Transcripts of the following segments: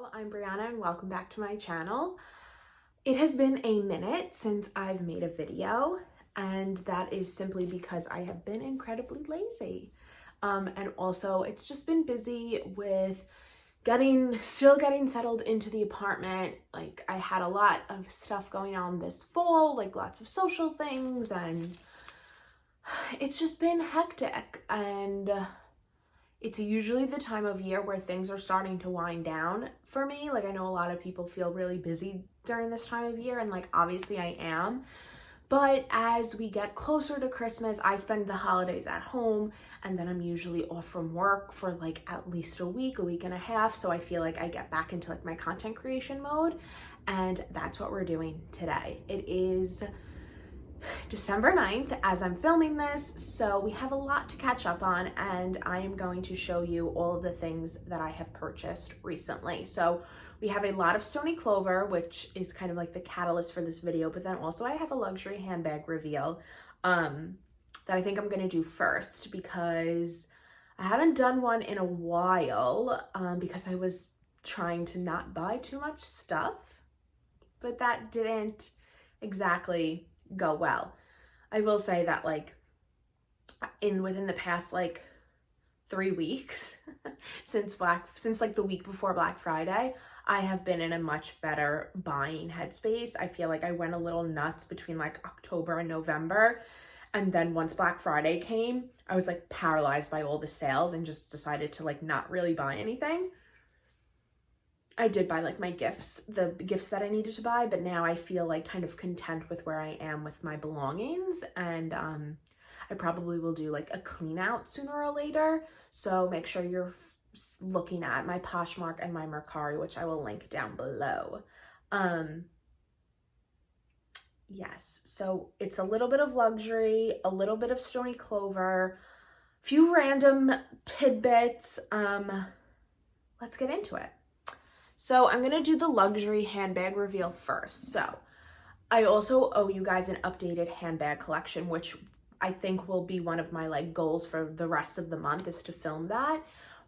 Hello, I'm Brianna and welcome back to my channel. It has been a minute since I've made a video, and that is simply because I have been incredibly lazy. And also it's just been busy with still getting settled into the apartment. Like, I had a lot of stuff going on this fall, like lots of social things, and it's just been hectic. And it's usually the time of year where things are starting to wind down for me. Like, I know a lot of people feel really busy during this time of year, and like, obviously I am. But as we get closer to Christmas, I spend the holidays at home, and then I'm usually off from work for like at least a week and a half. So I feel like I get back into like my content creation mode, and that's what we're doing today. It is December 9th as I'm filming this, so we have a lot to catch up on, and I am going to show you all of the things that I have purchased recently. So we have a lot of Stony Clover, which is kind of like the catalyst for this video, but then also I have a luxury handbag reveal that I think I'm going to do first, because I haven't done one in a while because I was trying to not buy too much stuff, but that didn't exactly go well. I will say that like within the past like 3 weeks since like the week before Black Friday, I have been in a much better buying headspace. I feel like I went a little nuts between like October and November, and then once Black Friday came, I was like paralyzed by all the sales and just decided to like not really buy anything. I did buy like my gifts, the gifts that I needed to buy, but now I feel like kind of content with where I am with my belongings, and I probably will do like a clean out sooner or later. So make sure you're looking at my Poshmark and my Mercari, which I will link down below. Yes, so it's a little bit of luxury, a little bit of Stony Clover, a few random tidbits. Let's get into it. So I'm going to do the luxury handbag reveal first. So I also owe you guys an updated handbag collection, which I think will be one of my like goals for the rest of the month, is to film that.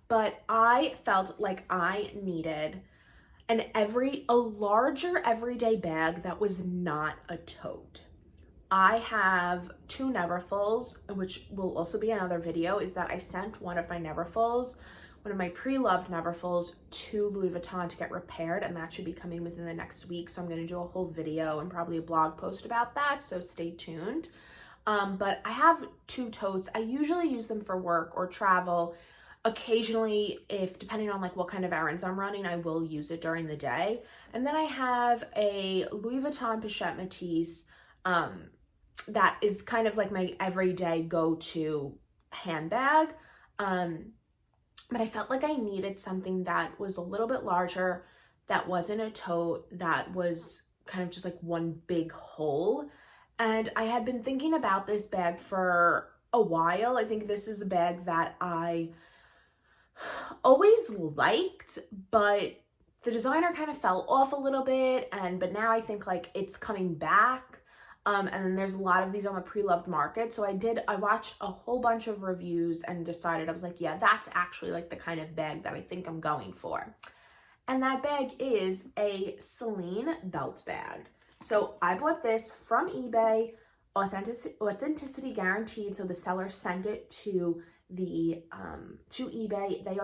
But I felt like I needed a larger everyday bag that was not a tote. I have 2 Neverfulls, which will also be another video, is that I sent one of my pre-loved Neverfulls to Louis Vuitton to get repaired, and that should be coming within the next week. So I'm going to do a whole video and probably a blog post about that, so stay tuned. But I have 2 totes. I usually use them for work or travel. Occasionally, depending on like what kind of errands I'm running, I will use it during the day. And then I have a Louis Vuitton Pochette Métis that is kind of like my everyday go-to handbag. But I felt like I needed something that was a little bit larger, that wasn't a tote, that was kind of just like one big hole. And I had been thinking about this bag for a while. I think this is a bag that I always liked, but the designer kind of fell off a little bit, but now I think like it's coming back. And then there's a lot of these on the pre-loved market. So I watched a whole bunch of reviews and decided, I was like, yeah, that's actually like the kind of bag that I think I'm going for. And that bag is a Celine belt bag. So I bought this from eBay, authenticity guaranteed. So the seller sent it to eBay. They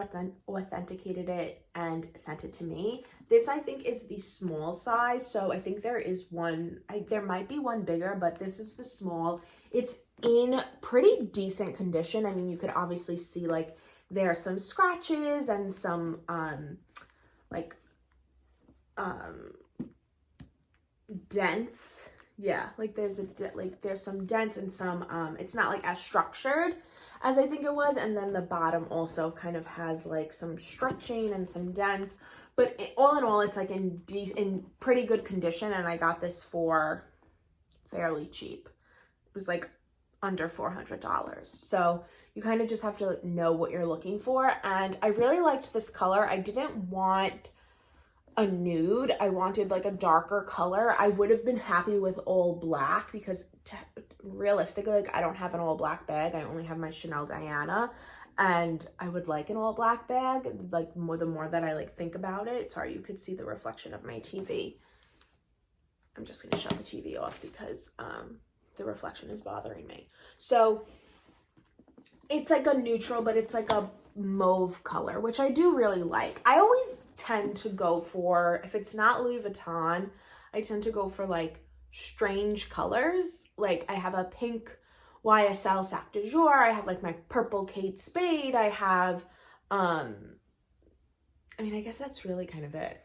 authenticated it and sent it to me. This I think is the small size, so I think there might be one bigger, but this is the small. It's in pretty decent condition. I mean, you could obviously see like there are some scratches and some dents. Yeah, like there's some dents and some it's not like as structured as I think it was, and then the bottom also kind of has like some stretching and some dents, but all in all, it's like in pretty good condition, and I got this for fairly cheap. It was like under $400. So you kind of just have to know what you're looking for, and I really liked this color. I didn't want a nude. I wanted like a darker color. I would have been happy with all black, because realistically, like, I don't have an all black bag. I only have my Chanel Diana, And I would like an all black bag, like the more that I like think about it. Sorry, you could see the reflection of my TV. I'm just gonna shut the TV off because the reflection is bothering me. So it's like a neutral, but it's like a mauve color, which I do really like. I always tend to go for, if it's not Louis Vuitton, I tend to go for like strange colors. Like I have a pink YSL Sac de Jour, I have like my purple Kate Spade, I have, I mean, I guess that's really kind of it.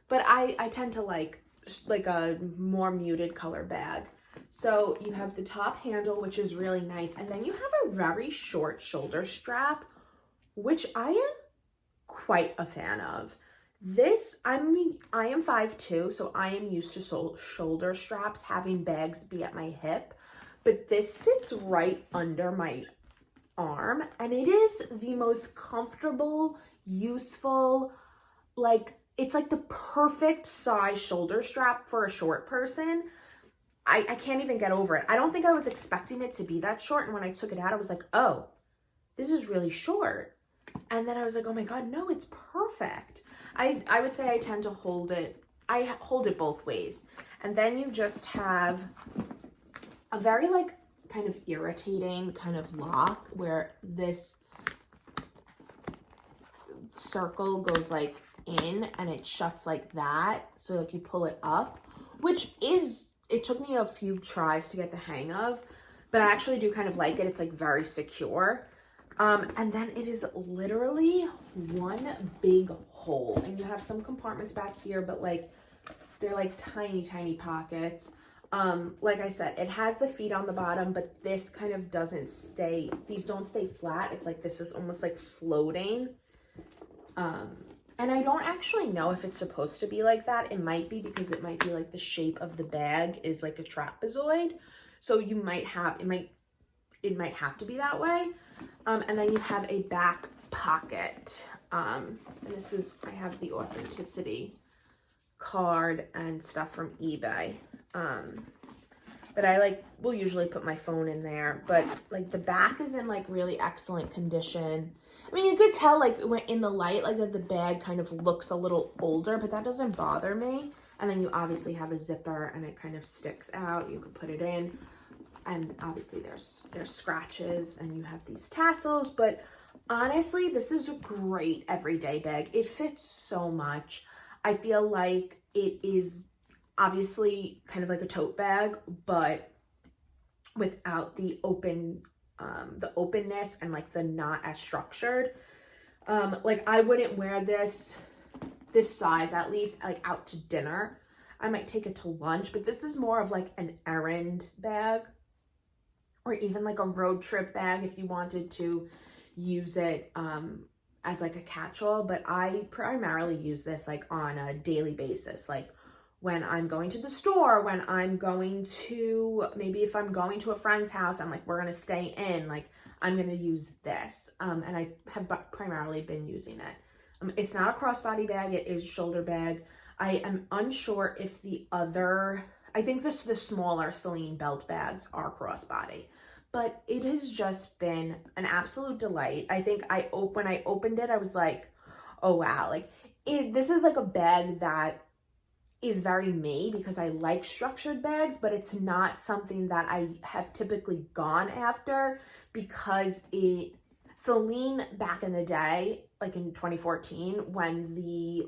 But I tend to like a more muted color bag. So you have the top handle, which is really nice. And then you have a very short shoulder strap, which I am quite a fan of. This, I mean, I am 5'2", so I am used to shoulder straps having bags be at my hip. But this sits right under my arm, and it is the most comfortable, useful, like, it's like the perfect size shoulder strap for a short person. I can't even get over it. I don't think I was expecting it to be that short, and when I took it out, I was like, oh, this is really short. And then I was like, oh my God, no, it's perfect. I would say I tend to hold it, I hold it both ways. And then you just have a very like kind of irritating kind of lock where this circle goes like in and it shuts like that. So like you pull it up, which is, it took me a few tries to get the hang of, but I actually do kind of like it. It's like very secure. And then it is literally one big hole, and you have some compartments back here, but like they're like tiny, tiny pockets. Like I said, it has the feet on the bottom, but this kind of doesn't stay, these don't stay flat. It's like, this is almost like floating. And I don't actually know if it's supposed to be like that. It might be, because it might be like the shape of the bag is like a trapezoid. So you might have, it might have to be that way. And then you have a back pocket. And this is, I have the authenticity card and stuff from eBay. But I like, will usually put my phone in there, but like the back is in like really excellent condition. I mean, you could tell like when in the light, like that the bag kind of looks a little older, but that doesn't bother me. And then you obviously have a zipper and it kind of sticks out. You could put it in, and obviously there's scratches, and you have these tassels, but honestly, this is a great everyday bag. It fits so much. I feel like it is obviously kind of like a tote bag, but without the open, the openness and like the not as structured. Like I wouldn't wear this size, at least like out to dinner. I might take it to lunch, but this is more of like an errand bag, or even like a road trip bag if you wanted to use it as like a catch-all. But I primarily use this like on a daily basis, like when I'm going to the store, when I'm going to, maybe if I'm going to a friend's house, I'm like, we're going to stay in, like I'm going to use this. And I have primarily been using it. It's not a crossbody bag. It is shoulder bag. I am unsure if the other, I think the smaller Celine belt bags are crossbody, but it has just been an absolute delight. I think when I opened it, I was like, oh wow, like this is like a bag that is very me, because I like structured bags, but it's not something that I have typically gone after, because Celine back in the day, like in 2014, when the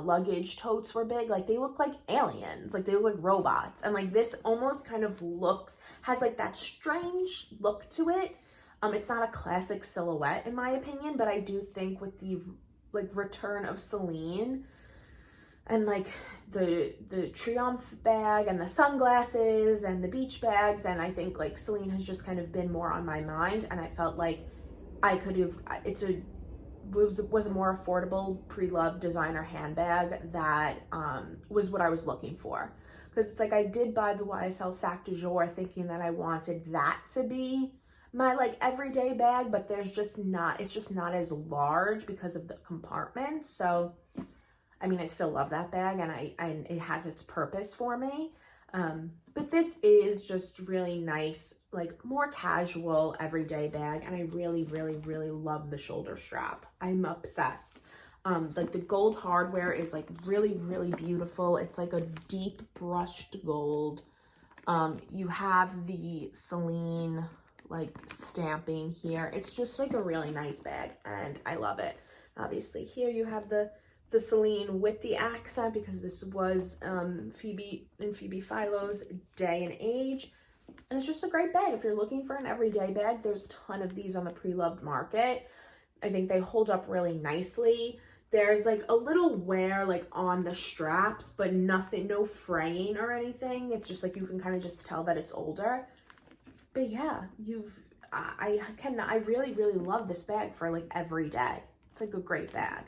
luggage totes were big, like they look like aliens, like they look like robots. And like this almost kind of has like that strange look to it. It's not a classic silhouette in my opinion, but I do think with the like return of Celine, and like the Triomphe bag and the sunglasses and the beach bags, and I think like Celine has just kind of been more on my mind, and I felt like I could have, was a more affordable pre-loved designer handbag that was what I was looking for. Because it's like I did buy the YSL Sac de Jour thinking that I wanted that to be my like everyday bag, but it's just not as large because of the compartment. So I mean, I still love that bag, and it has its purpose for me. But this is just really nice, like more casual everyday bag. And I really, really, really love the shoulder strap. I'm obsessed. Like the gold hardware is like really, really beautiful. It's like a deep brushed gold. You have the Celine like stamping here. It's just like a really nice bag and I love it. Obviously here you have the Celine with the accent because this was Phoebe Philo's day and age. And it's just a great bag. If you're looking for an everyday bag, there's a ton of these on the pre-loved market. I think they hold up really nicely. There's like a little wear like on the straps, but nothing, no fraying or anything. It's just like you can kind of just tell that it's older. But yeah, I really, really love this bag for like every day. It's like a great bag.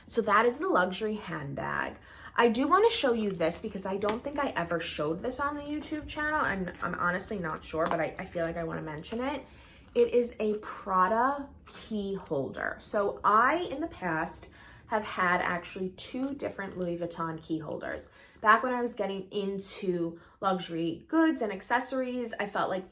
So that is the luxury handbag. I do want to show you this because I don't think I ever showed this on the YouTube channel. And I'm honestly not sure, but I feel like I want to mention it. It is a Prada key holder. So I, in the past, have had actually 2 different Louis Vuitton key holders. Back when I was getting into luxury goods and accessories, I felt like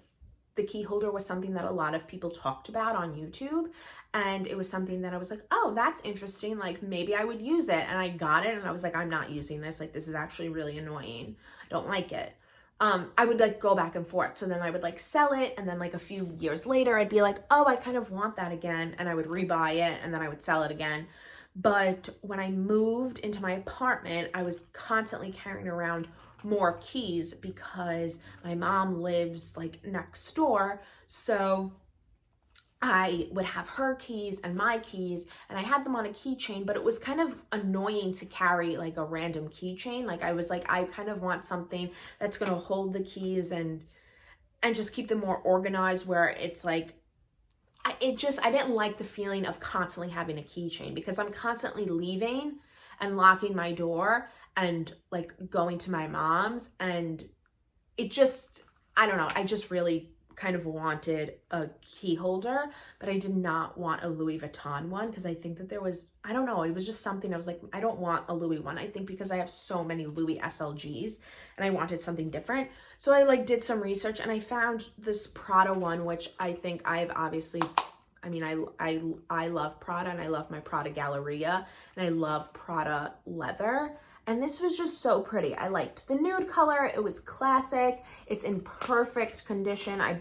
the key holder was something that a lot of people talked about on YouTube. And it was something that I was like, oh, that's interesting. Like maybe I would use it. And I got it and I was like, I'm not using this. Like this is actually really annoying. I don't like it. I would like go back and forth. So then I would like sell it. And then like a few years later, I'd be like, oh, I kind of want that again. And I would rebuy it and then I would sell it again. But when I moved into my apartment, I was constantly carrying around more keys because my mom lives like next door. So I would have her keys and my keys and I had them on a keychain, but it was kind of annoying to carry like a random keychain. Like I was like, I kind of want something that's going to hold the keys and just keep them more organized where it's like, I didn't like the feeling of constantly having a keychain because I'm constantly leaving and locking my door and like going to my mom's and it just, I don't know. I just really kind of wanted a key holder, but I did not want a Louis Vuitton one because I think that there was, I don't know, it was just something I was like, I don't want a Louis one. I think because I have so many Louis SLGs and I wanted something different. So I like did some research and I found this Prada one, which I think I've obviously, I mean, I love Prada and I love my Prada Galleria and I love Prada leather. And this was just so pretty. I liked the nude color. It was classic. It's in perfect condition. I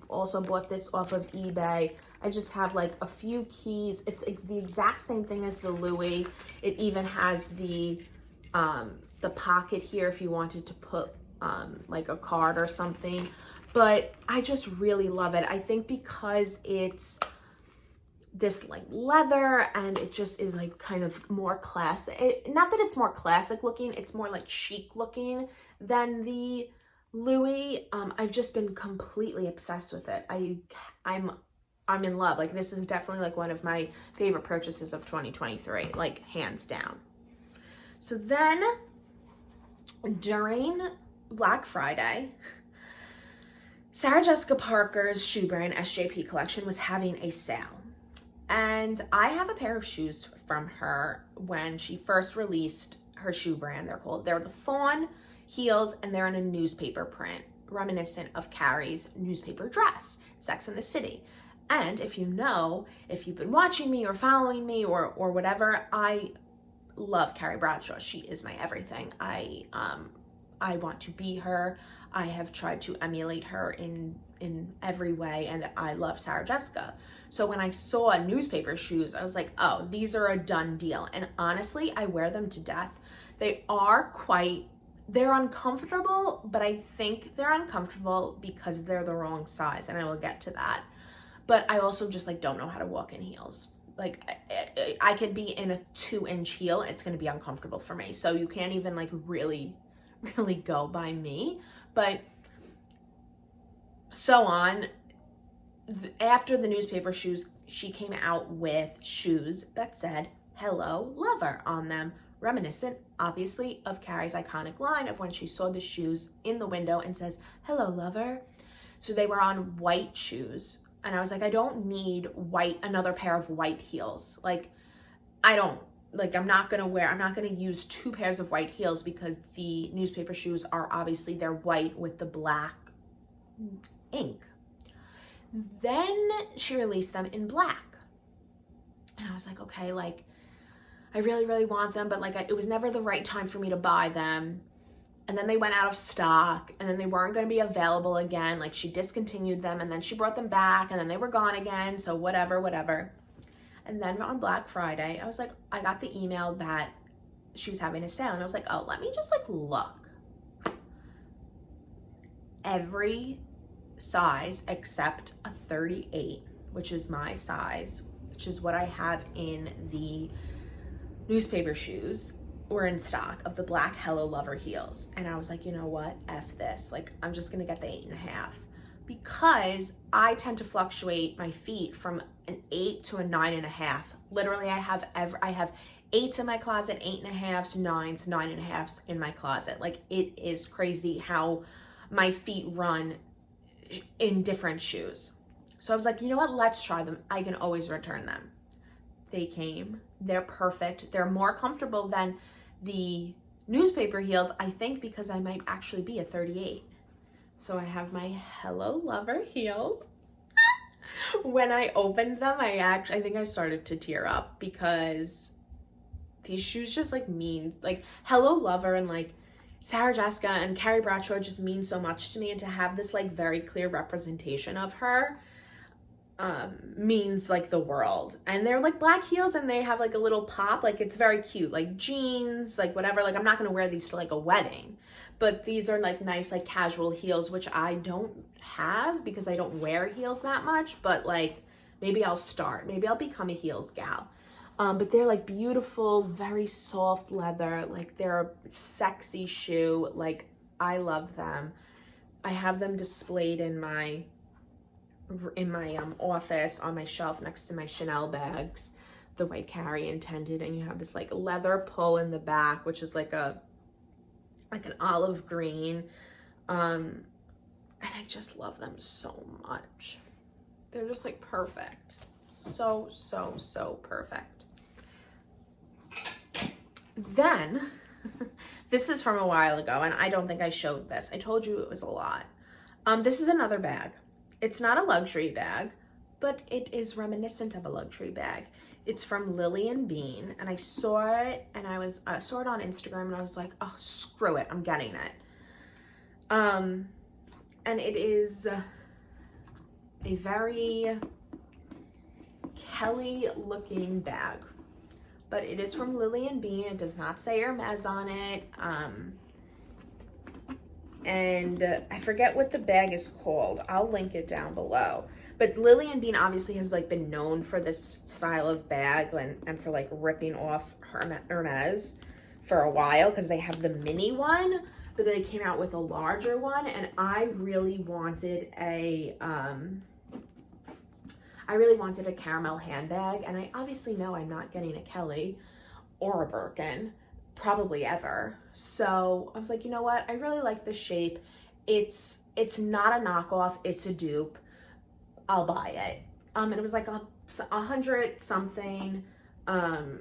also bought this off of eBay. I just have like a few keys. It's the exact same thing as the Louis. It even has the pocket here if you wanted to put like a card or something. But I just really love it. I think because it's this like leather and it just is like kind of more classic, not that it's more classic looking, it's more like chic looking than the Louis. I've just been completely obsessed with it. I'm in love. Like this is definitely like one of my favorite purchases of 2023, like hands down. So then during Black Friday, Sarah Jessica Parker's shoe brand SJP collection was having a sale. And I have a pair of shoes from her when she first released her shoe brand. They're the fawn heels and they're in a newspaper print, reminiscent of Carrie's newspaper dress, Sex and the City. And if you've been watching me or following me or whatever, I love Carrie Bradshaw. She is my everything. I want to be her. I have tried to emulate her in every way, and I love Sarah Jessica. So when I saw newspaper shoes, I was like, oh, these are a done deal. And honestly, I wear them to death. They're uncomfortable, but I think they're uncomfortable because they're the wrong size, and I will get to that. But I also just like don't know how to walk in heels. Like I could be in a 2-inch heel, it's gonna be uncomfortable for me. So you can't even like really go by me. But so on, after the newspaper shoes, she came out with shoes that said "Hello Lover" on them, reminiscent obviously of Carrie's iconic line of when she saw the shoes in the window and says "Hello Lover." So they were on white shoes, and I was like, I don't need another pair of white heels. Like I don't like, I'm not gonna use 2 pairs of white heels because the newspaper shoes are obviously, they're white with the black ink. Then she released them in black. And I was like, okay, like, I really, really want them, but like, it was never the right time for me to buy them. And then they went out of stock, and then they weren't going to be available again. Like, she discontinued them, and then she brought them back, and then they were gone again. So whatever. And then on Black Friday, I was like, I got the email that she was having a sale, and I was like, oh, let me just like look. Every size except a 38, which is my size, which is what I have in the newspaper shoes, were in stock of the black Hello Lover heels. And I was like, you know what? F this. Like, I'm just gonna get the 8.5 because I tend to fluctuate my feet from an 8 to a 9.5. Literally, I have 8s in my closet, 8.5s, 9s, 9.5s in my closet. Like, it is crazy how my feet run in different shoes. So I was like, you know what? Let's try them. I can always return them. They came. They're perfect. They're more comfortable than the newspaper heels, I think, because I might actually be a 38. So I have my Hello Lover heels. When I opened them, I think I started to tear up because these shoes just like mean, like, Hello Lover and like Sarah Jessica and Carrie Bradshaw just mean so much to me, and to have this like very clear representation of her means like the world. And they're like black heels, and they have like a little pop, like it's very cute, like jeans, like whatever. Like, I'm not gonna wear these to like a wedding, but these are like nice like casual heels, which I don't have because I don't wear heels that much. But like, maybe I'll become a heels gal. But they're like beautiful, very soft leather, like they're a sexy shoe. Like, I love them. I have them displayed in my office on my shelf next to my Chanel bags, the white Carrie intended. And you have this like leather pull in the back, which is like an olive green. And I just love them so much. They're just like perfect. So perfect. Then, this is from a while ago, and I don't think I showed this. I told you it was a lot. This is another bag. It's not a luxury bag, but it is reminiscent of a luxury bag. It's from Lily & Bean, and I saw it, and I saw it on Instagram, and I was like, oh, screw it, I'm getting it. And it is a very Kelly-looking bag, but it is from Lily & Bean. It does not say Hermes on it. And I forget what the bag is called. I'll link it down below. But Lily & Bean obviously has like been known for this style of bag and for like ripping off Hermes for a while, because they have the mini one, but they came out with a larger one, and I really wanted a caramel handbag, and I obviously know I'm not getting a Kelly or a Birkin, probably ever. So I was like, you know what? I really like the shape. It's not a knockoff. It's a dupe. I'll buy it. And it was like $100 something. And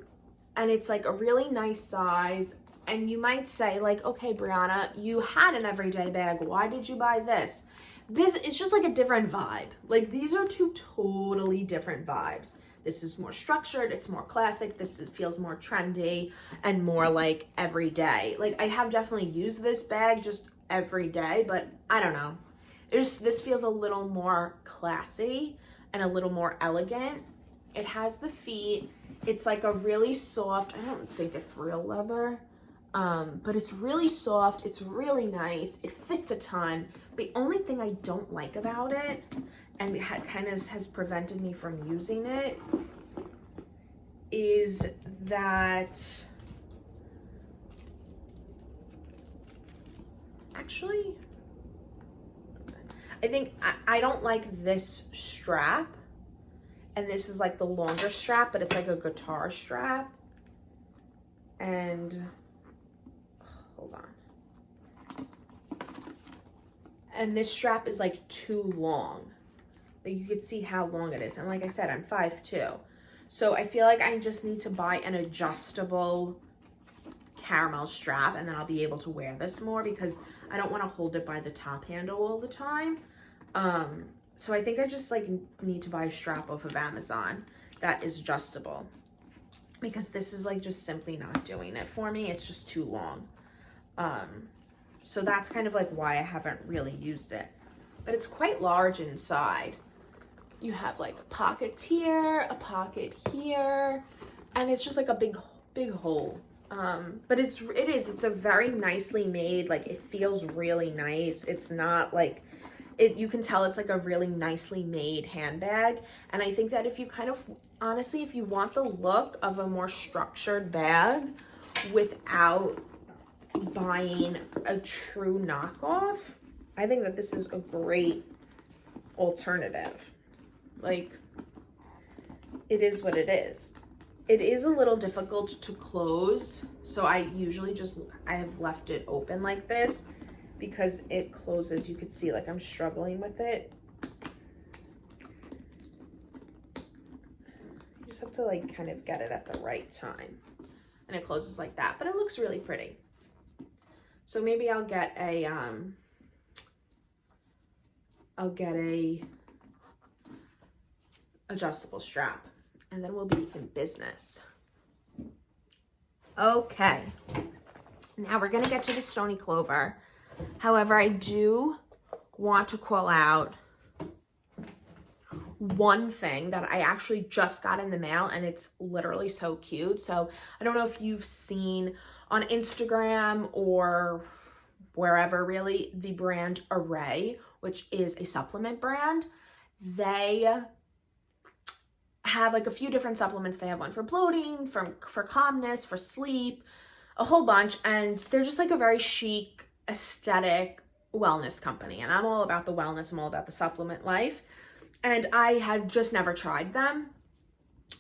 it's like a really nice size. And you might say like, okay, Brianna, you had an everyday bag. Why did you buy this? This is just like a different vibe. Like, these are two totally different vibes. This is more structured, it's more classic, feels more trendy and more like everyday. Like, I have definitely used this bag just every day, but I don't know. This feels a little more classy and a little more elegant. It has the feet. It's like a really soft, I don't think it's real leather, but it's really soft. It's really nice. It fits a ton. The only thing I don't like about it, and it kind of has prevented me from using it, is that actually, I think I don't like this strap, and this is like the longer strap, but it's like a guitar strap, and hold on, and this strap is like too long. You could see how long it is, and like I said, I'm 5'2", So I feel like I just need to buy an adjustable caramel strap, and then I'll be able to wear this more because I don't want to hold it by the top handle all the time. So I think I just like need to buy a strap off of Amazon that is adjustable, because this is like just simply not doing it for me. It's just too long. So that's kind of like why I haven't really used it, but it's quite large inside. You have like pockets here, a pocket here, and it's just like a big hole. But it's a very nicely made, like it feels really nice. It's not like, you can tell it's like a really nicely made handbag. And I think that if you kind of, honestly, if you want the look of a more structured bag without buying a true knockoff, I think that this is a great alternative. Like, it is what it is. It is a little difficult to close, so I have left it open like this because it closes. You could see like I'm struggling with it. You just have to like kind of get it at the right time, and it closes like that, but it looks really pretty. So maybe I'll get a adjustable strap, and then we'll be in business. Okay, now we're gonna get to the Stony Clover. However, I do want to call out one thing that I actually just got in the mail, and it's literally so cute. So I don't know if you've seen on Instagram or wherever really, the brand Array, which is a supplement brand. They have like a few different supplements. They have one for bloating, for calmness, for sleep, a whole bunch. And they're just like a very chic, aesthetic wellness company. And I'm all about the wellness. I'm all about the supplement life. And I had just never tried them,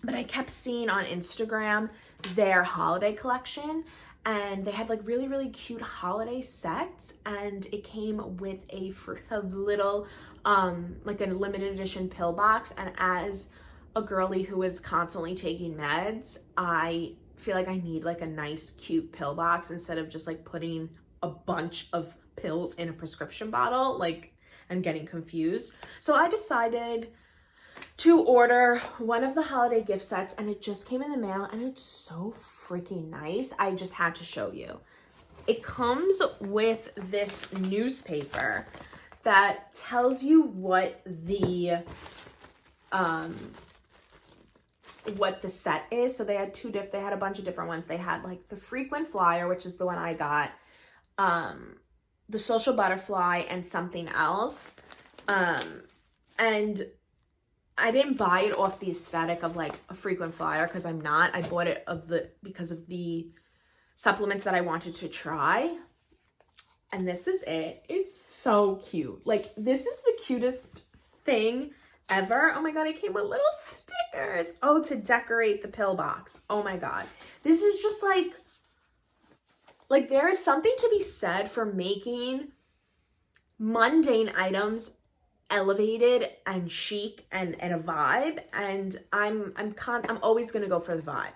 but I kept seeing on Instagram their holiday collection, and they had like really, really cute holiday sets. And it came with a little, like a limited edition pill box. And as a girly who is constantly taking meds, I feel like I need like a nice, cute pill box instead of just like putting a bunch of pills in a prescription bottle, like, and getting confused. So I decided to order one of the holiday gift sets, and it just came in the mail, and it's so freaking nice. I just had to show you. It comes with this newspaper that tells you what the set is. So they had they had a bunch of different ones. They had like the frequent flyer, which is the one I got, the social butterfly, and something else. And I didn't buy it off the aesthetic of like a frequent flyer, because I'm not. I bought it because of the supplements that I wanted to try. And this is it. It's so cute. Like, this is the cutest thing ever. Oh my God, it came with little stickers. Oh, to decorate the pill box. Oh my God. This is just like there is something to be said for making mundane items elevated and chic and a vibe. And I'm always going to go for the vibe.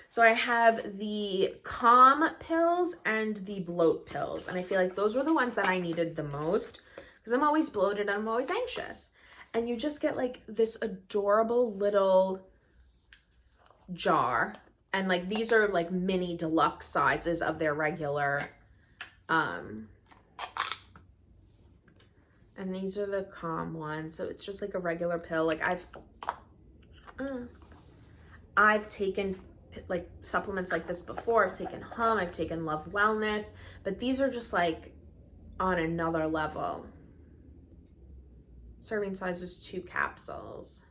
So I have the calm pills and the bloat pills. And I feel like those were the ones that I needed the most, because I'm always bloated and I'm always anxious. And you just get like this adorable little jar. And like, these are like mini deluxe sizes of their regular, and these are the calm ones. So it's just like a regular pill. Like I've taken like supplements like this before. I've taken Hum, I've taken Love Wellness, but these are just like on another level. Serving size is 2 capsules.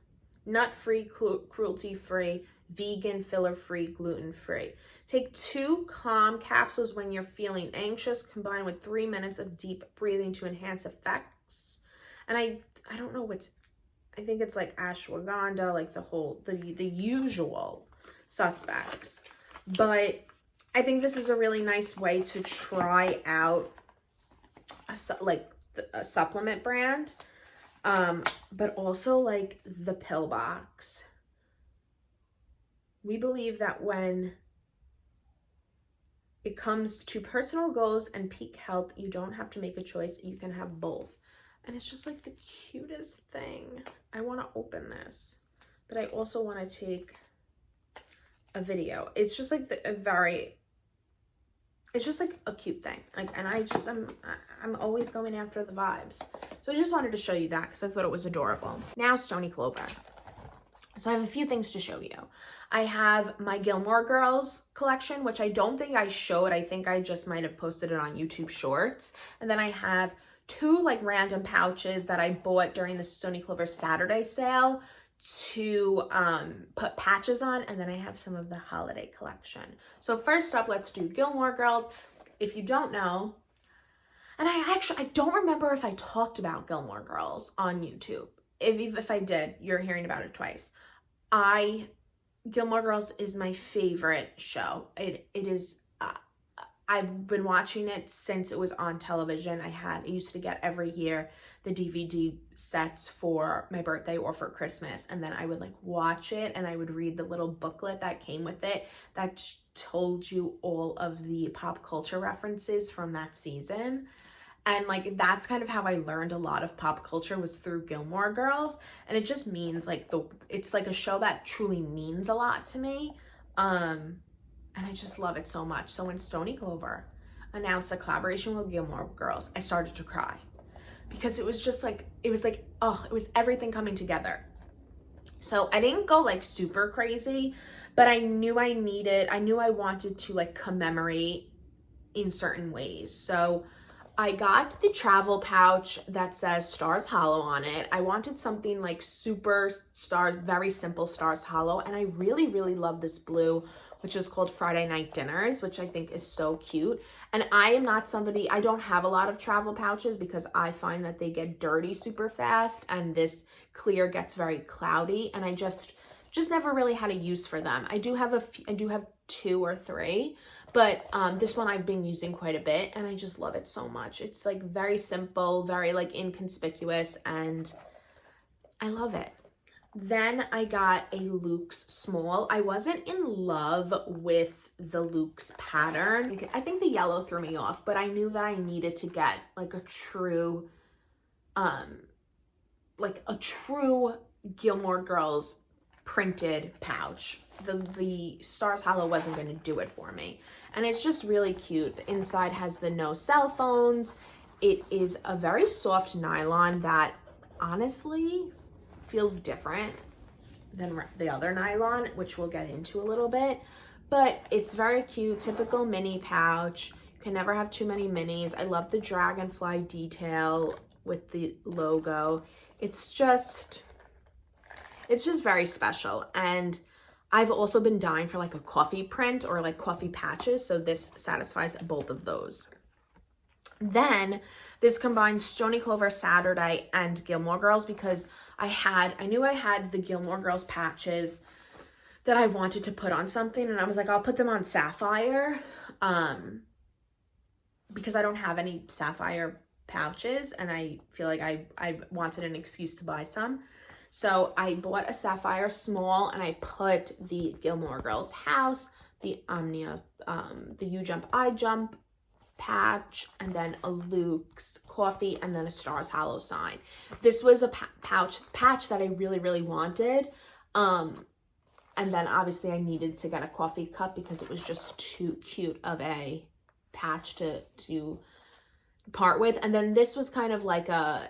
Nut-free, cruelty-free, vegan, filler-free, gluten-free. Take 2 calm capsules when you're feeling anxious, combined with 3 minutes of deep breathing to enhance effects. And I don't know I think it's like ashwagandha, like the usual suspects. But I think this is a really nice way to try out a supplement brand. But also like the pill box we believe that when it comes to personal goals and peak health, you don't have to make a choice. You can have both. And it's just like the cutest thing. I want to open this, but I also want to take a video. It's just like it's just like a cute thing. Like, and I'm always going after the vibes. So I just wanted to show you that because I thought it was adorable. Now, Stony Clover. So I have a few things to show you. I have my Gilmore Girls collection, which I don't think I showed. I think I just might have posted it on YouTube Shorts. And then I have two like random pouches that I bought during the Stony Clover Saturday sale to put patches on. And then I have some of the holiday collection. So first up, let's do Gilmore Girls. If you don't know, and I don't remember if I talked about Gilmore Girls on YouTube. If I did, you're hearing about it twice. Gilmore Girls is my favorite show. It is, I've been watching it since it was on television. I used to get every year the DVD sets for my birthday or for Christmas. And then I would like watch it and I would read the little booklet that came with it that told you all of the pop culture references from that season. And like, that's kind of how I learned a lot of pop culture, was through Gilmore Girls. And it just means like it's like a show that truly means a lot to me. And I just love it so much. So when Stony Clover announced a collaboration with Gilmore Girls, I started to cry because it was just like, oh, it was everything coming together. So I didn't go like super crazy, but I knew I wanted to like commemorate in certain ways. So I got the travel pouch that says Stars Hollow on it. I wanted something like super stars, very simple Stars Hollow. And I really, really love this blue, which is called Friday Night Dinners, which I think is so cute. And I am not somebody, I don't have a lot of travel pouches because I find that they get dirty super fast and this clear gets very cloudy. And I just never really had a use for them. I do have two or three, but this one I've been using quite a bit and I just love it so much. It's like very simple, very like inconspicuous, and I love it. Then I got a Luke's small. I wasn't in love with the Luke's pattern. I think the yellow threw me off, but I knew that I needed to get like a true Gilmore Girls printed pouch. The Stars Hollow wasn't going to do it for me. And it's just really cute. The inside has the no cell phones. It is a very soft nylon that honestly feels different than the other nylon, which we'll get into a little bit. But it's very cute, typical mini pouch. You can never have too many minis. I love the dragonfly detail with the logo. It's just very special. And I've also been dying for like a coffee print or like coffee patches, so this satisfies both of those. Then this combines Stony Clover Saturday and Gilmore Girls because I knew I had the Gilmore Girls patches that I wanted to put on something, and I was like, I'll put them on Sapphire because I don't have any Sapphire pouches and I feel like I wanted an excuse to buy some. So I bought a Sapphire small and I put the Gilmore Girls house, the Omnia, the You Jump, I Jump patch, and then a Luke's coffee, and then a Stars Hollow sign. This was a patch that I really, really wanted. And then obviously I needed to get a coffee cup because it was just too cute of a patch to part with. And then this was kind of like an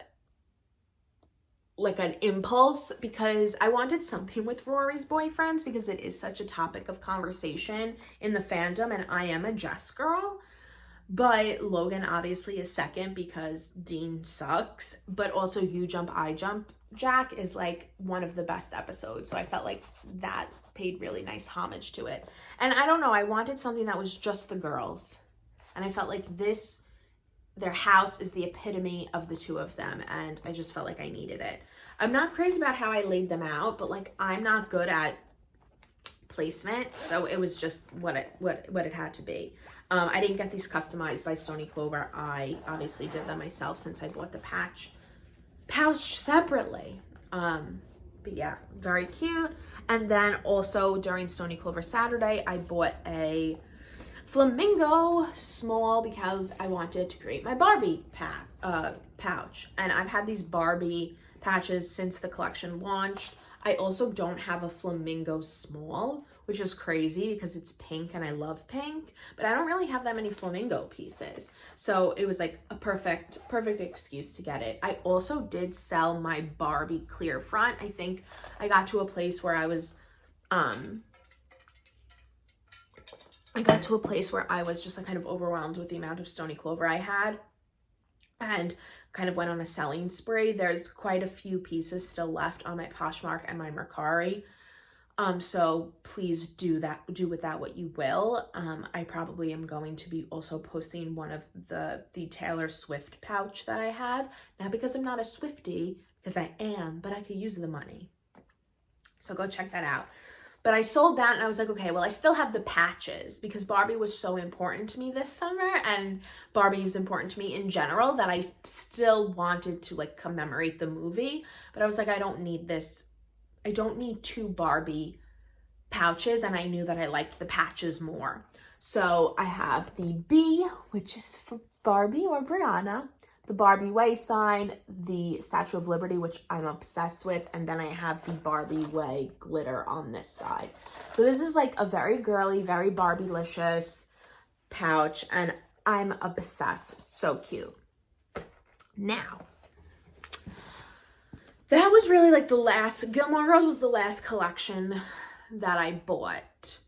impulse because I wanted something with Rory's boyfriends because it is such a topic of conversation in the fandom, and I am a Jess girl. But Logan obviously is second because Dean sucks, but also You Jump, I Jump Jack is like one of the best episodes. So I felt like that paid really nice homage to it. And I don't know, I wanted something that was just the girls. And I felt like their house is the epitome of the two of them, and I just felt like I needed it. I'm not crazy about how I laid them out, but like I'm not good at placement, so it was just what it had to be. I didn't get these customized by Stony Clover. I obviously did them myself since I bought the pouch separately. But yeah, very cute. And then also during Stony Clover Saturday, I bought a flamingo small because I wanted to create my Barbie pouch. And I've had these Barbie patches since the collection launched. I also don't have a flamingo small, which is crazy because it's pink and I love pink, but I don't really have that many flamingo pieces. So it was like a perfect excuse to get it. I also did sell my Barbie clear front. I think I got to a place where I was just like kind of overwhelmed with the amount of Stony Clover I had, and kind of went on a selling spree. There's quite a few pieces still left on my Poshmark and my Mercari. So please do with that what you will. I probably am going to be also posting one of the Taylor Swift pouch that I have. Not because I'm not a Swiftie, because I am, but I could use the money. So go check that out. But I sold that and I was like, okay, well, I still have the patches because Barbie was so important to me this summer, and Barbie is important to me in general, that I still wanted to like commemorate the movie. But I was like, I don't need this. I don't need 2 Barbie pouches, and I knew that I liked the patches more. So I have the B, which is for Barbie or Brianna, the Barbie Way sign, the Statue of Liberty, which I'm obsessed with, and then I have the Barbie Way glitter on this side. So this is like a very girly, very Barbie-licious pouch, and I'm obsessed. So cute. Now, that was really like the last, Gilmore Girls was the last collection that I bought,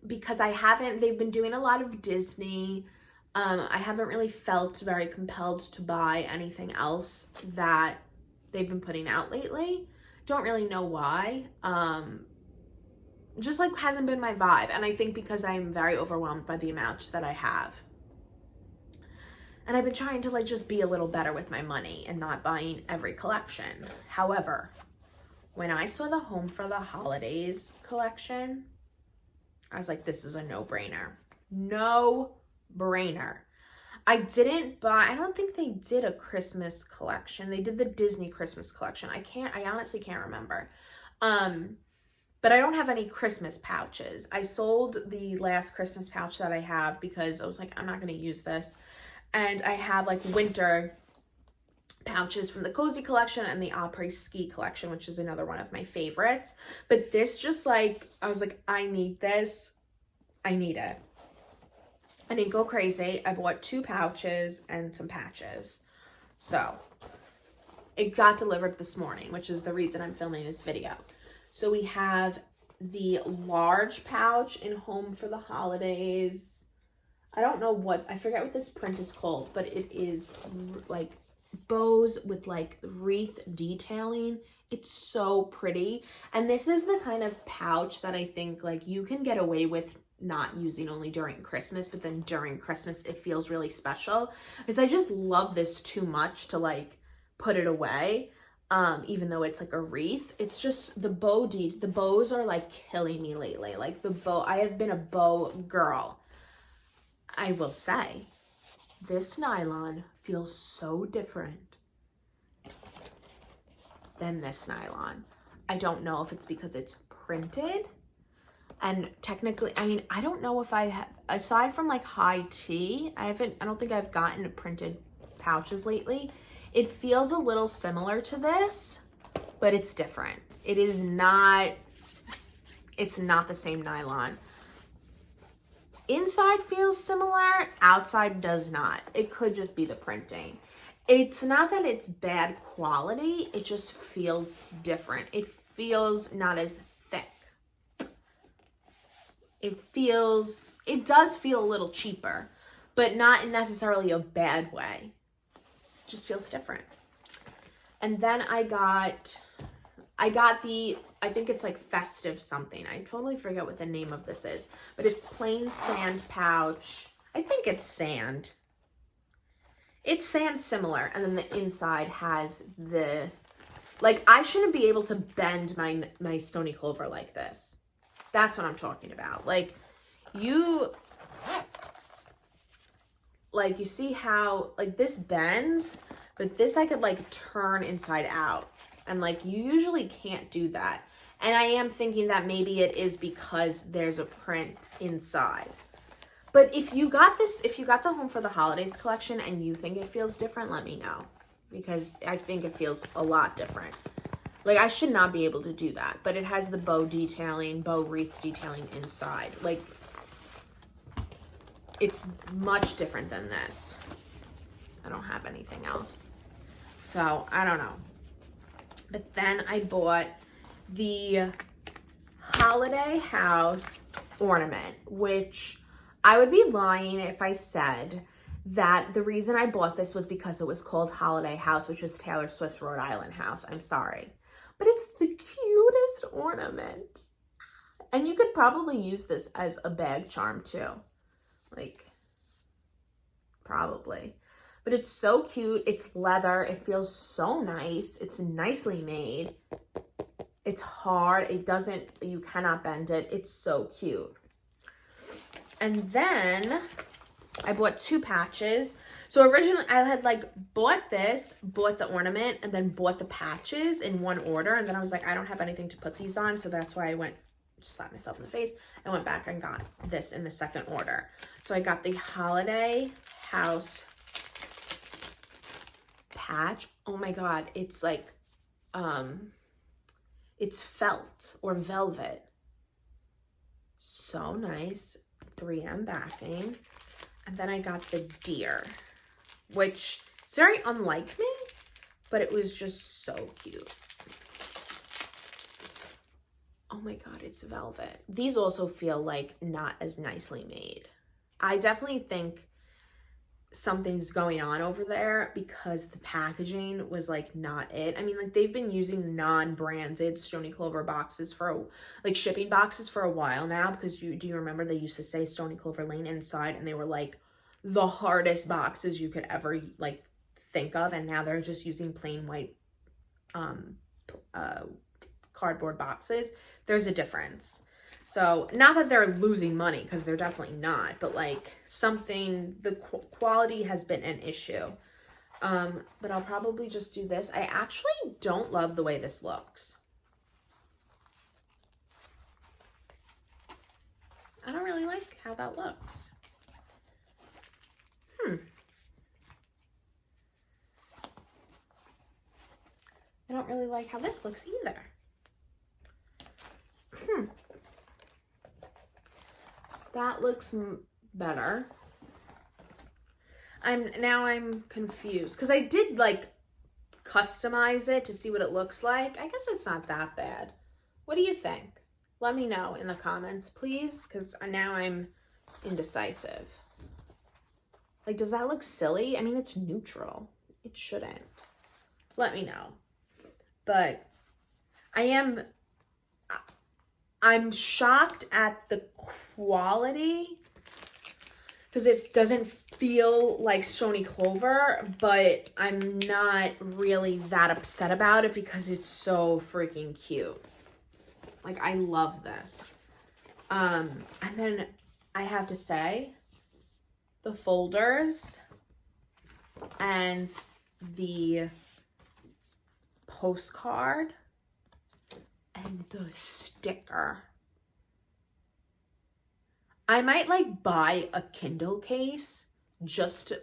because they've been doing a lot of Disney. I haven't really felt very compelled to buy anything else that they've been putting out lately. Don't really know why. Just like hasn't been my vibe. And I think because I'm very overwhelmed by the amount that I have. And I've been trying to like just be a little better with my money and not buying every collection. However, when I saw the Home for the Holidays collection, I was like, this is a no-brainer. No-brainer. I don't think they did a Christmas collection. They did the Disney Christmas collection. I honestly can't remember. But I don't have any Christmas pouches. I sold the last Christmas pouch that I have because I was like, I'm not going to use this. And I have like winter pouches from the Cozy collection and the Après Ski collection, which is another one of my favorites. But this just like, I was like, I need this. I need it. I didn't go crazy. I bought 2 pouches and some patches. So it got delivered this morning, which is the reason I'm filming this video. So we have the large pouch in Home for the Holidays. I forget what this print is called, but it is like bows with like wreath detailing. It's so pretty. And this is the kind of pouch that I think like you can get away with not using only during Christmas, but then during Christmas it feels really special, because I just love this too much to like put it away. Even though it's like a wreath, it's just the bows are like killing me lately. Like I have been a bow girl. I will say, this nylon feels so different than this nylon. I don't know if it's because it's printed, and technically, I mean, I don't know if I have, aside from like high tea, I don't think I've gotten printed pouches lately. It feels a little similar to this, but it's different. It's not the same nylon. Inside feels similar, outside does not. It could just be the printing. It's not that it's bad quality, it just feels different. It feels not as thick. It does feel a little cheaper, but not in necessarily a bad way. Just feels different. And then I got the, I think it's like festive something. I totally forget what the name of this is, but it's plain sand pouch. I think it's sand. It's sand similar. And then the inside has the, like, I shouldn't be able to bend my Stony Clover like this. That's what I'm talking about. Like, you see how, like, this bends, but this I could, like, turn inside out And like, you usually can't do that. And I am thinking that maybe it is because there's a print inside. But if you got the Home for the Holidays collection and you think it feels different, let me know. Because I think it feels a lot different. Like, I should not be able to do that. But it has the bow wreath detailing inside. Like, it's much different than this. I don't have anything else. So, I don't know. But then I bought the Holiday House ornament, which I would be lying if I said that the reason I bought this was because it was called Holiday House, which is Taylor Swift's Rhode Island house. I'm sorry. But it's the cutest ornament. And you could probably use this as a bag charm too. Like, probably. But it's so cute. It's leather. It feels so nice. It's nicely made. It's hard. You cannot bend it. It's so cute. And then I bought 2 patches. So originally I had like bought the ornament, and then bought the patches in one order. And then I was like, I don't have anything to put these on. So that's why I slapped myself in the face. I went back and got this in the second order. So I got the Holiday House patch. Oh my God. It's like, it's felt or velvet. So nice. 3M backing. And then I got the deer, which is very unlike me, but it was just so cute. Oh my God, it's velvet. These also feel like not as nicely made. I definitely think something's going on over there because the packaging was like not it. I mean, like, they've been using non-branded Stony Clover boxes like shipping boxes for a while now, because do you remember they used to say Stony Clover Lane inside, and they were like the hardest boxes you could ever like think of, and now they're just using plain white cardboard boxes. There's a difference. So, not that they're losing money, because they're definitely not, but like the quality has been an issue. But I'll probably just do this. I actually don't love the way this looks. I don't really like how that looks. I don't really like how this looks either. That looks better. I'm confused because I did like customize it to see what it looks like. I guess it's not that bad. What do you think? Let me know in the comments, please, because now I'm indecisive. Like, does that look silly? I mean, it's neutral. It shouldn't. Let me know. But I'm shocked at the quality because it doesn't feel like Stony Clover, but I'm not really that upset about it because it's so freaking cute. Like, I love this. And then I have to say, the folders and the postcard and the sticker. I might like buy a Kindle case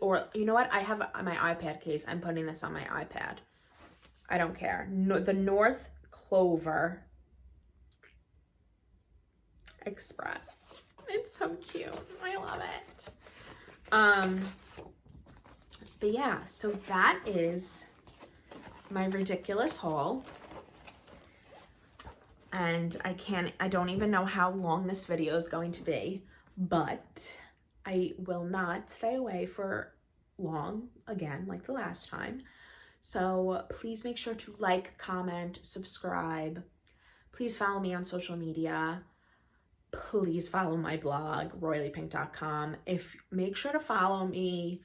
or you know what? I have my iPad case. I'm putting this on my iPad. I don't care. No, the North Clover Express. It's so cute. I love it. But yeah, so that is my ridiculous haul. And I don't even know how long this video is going to be, but I will not stay away for long again, like the last time. So please make sure to like, comment, subscribe. Please follow me on social media. Please follow my blog, royallypink.com. Make sure to follow me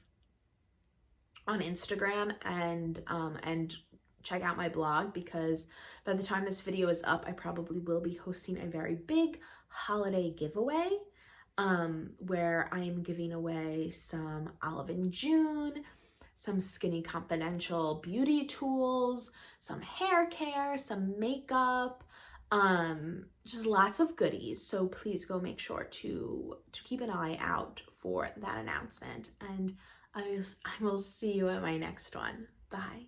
on Instagram and check out my blog, because by the time this video is up, I probably will be hosting a very big holiday giveaway where I am giving away some Olive and June some Skinny Confidential beauty tools, some hair care, some makeup, just lots of goodies. So please go make sure to keep an eye out for that announcement. And I will see you at my next one. Bye.